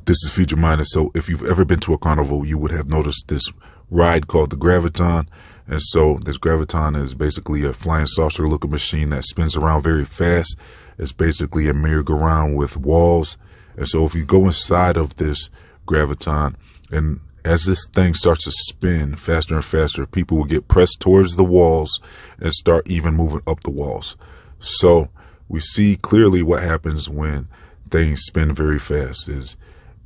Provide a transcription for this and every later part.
This is Feed Your Mind. And so if you've ever been to a carnival, you would have noticed this ride called the Gravitron. And so this Gravitron is basically a flying saucer looking machine that spins around very fast. It's basically a merry-go-round with walls. And so if you go inside of this Gravitron, and as this thing starts to spin faster and faster, people will get pressed towards the walls and start even moving up the walls. So we see clearly what happens when things spin very fast is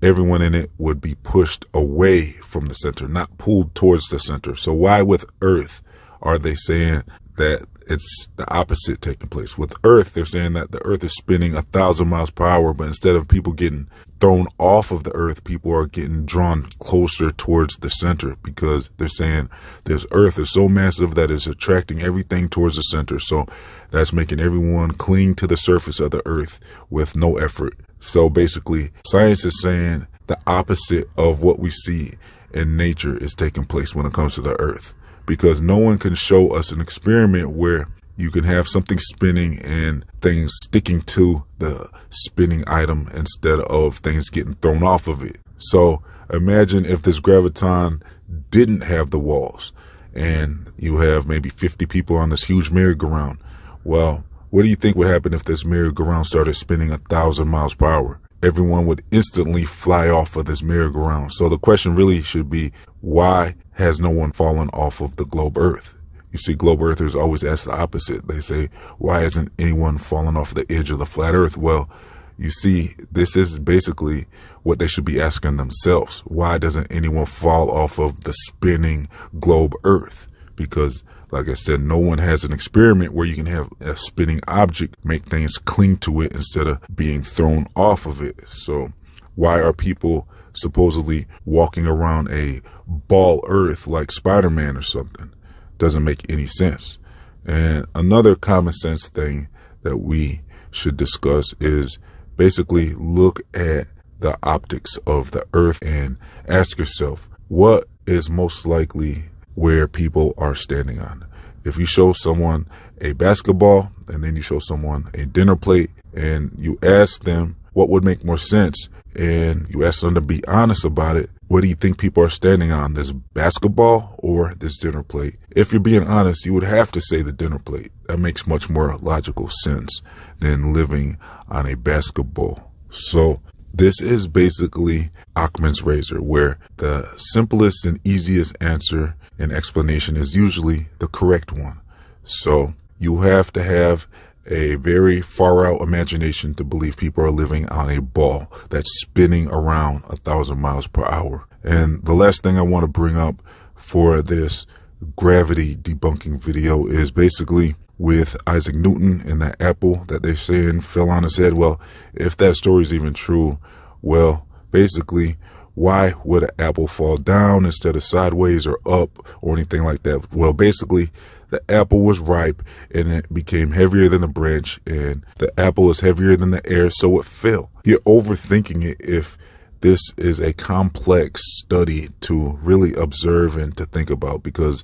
everyone in it would be pushed away from the center, not pulled towards the center. So why with Earth are they saying that it's the opposite taking place? With Earth, they're saying that the Earth is spinning 1,000 miles per hour, but instead of people getting thrown off of the Earth, people are getting drawn closer towards the center because they're saying this Earth is so massive that it's attracting everything towards the center. So that's making everyone cling to the surface of the Earth with no effort. So basically, science is saying the opposite of what we see in nature is taking place when it comes to the Earth, because no one can show us an experiment where you can have something spinning and things sticking to the spinning item instead of things getting thrown off of it. So imagine if this Gravitron didn't have the walls and you have maybe 50 people on this huge merry-go-round. Well, what do you think would happen if this merry-go-round started spinning 1,000 miles per hour? Everyone would instantly fly off of this merry-go-round. So the question really should be, why has no one fallen off of the globe Earth? You see, globe earthers always ask the opposite. They say, why hasn't anyone fallen off the edge of the flat Earth? Well, you see, this is basically what they should be asking themselves. Why doesn't anyone fall off of the spinning globe Earth? Because, like I said, no one has an experiment where you can have a spinning object make things cling to it instead of being thrown off of it. So why are people supposedly walking around a ball Earth like Spider-Man or something? Doesn't make any sense. And another common sense thing that we should discuss is basically look at the optics of the Earth and ask yourself, what is most likely where people are standing on? If you show someone a basketball and then you show someone a dinner plate and you ask them what would make more sense and you ask them to be honest about it, what do you think people are standing on, this basketball or this dinner plate? If you're being honest, you would have to say the dinner plate. That makes much more logical sense than living on a basketball. So this is basically Occam's razor, where the simplest and easiest answer and explanation is usually the correct one. So you have to have a very far out imagination to believe people are living on a ball that's spinning around 1,000 miles per hour. And the last thing I want to bring up for this gravity debunking video is basically with Isaac Newton and that apple that they're saying fell on his head. Well, if that story is even true, well, basically, why would an apple fall down instead of sideways or up or anything like that? Well, basically, the apple was ripe and it became heavier than the branch, and the apple is heavier than the air, so it fell. You're overthinking it if this is a complex study to really observe and to think about, because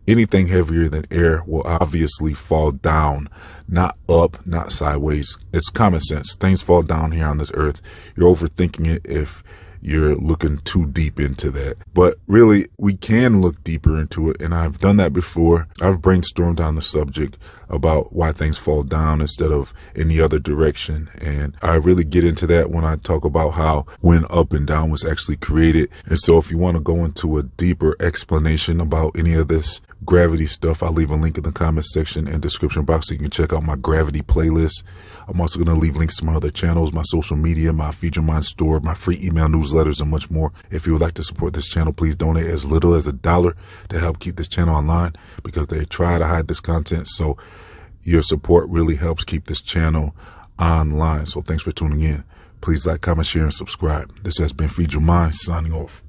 anything heavier than air will obviously fall down, not up, not sideways. It's common sense. Things fall down here on this earth. You're overthinking it if you're looking too deep into that. But really, we can look deeper into it, and I've done that before. I've brainstormed on the subject about why things fall down instead of in the other direction, and I really get into that when I talk about how when up and down was actually created. And so if you want to go into a deeper explanation about any of this gravity stuff, I'll leave a link in the comment section and description box so you can check out my gravity playlist. I'm also going to leave links to my other channels, my social media, my Feed Your Mind store, my free email newsletters, and much more. If you would like to support this channel, please donate as little as $1 to help keep this channel online, because they try to hide this content. So your support really helps keep this channel online. So thanks for tuning in. Please like, comment, share, and subscribe. This has been Feed Your Mind, signing off.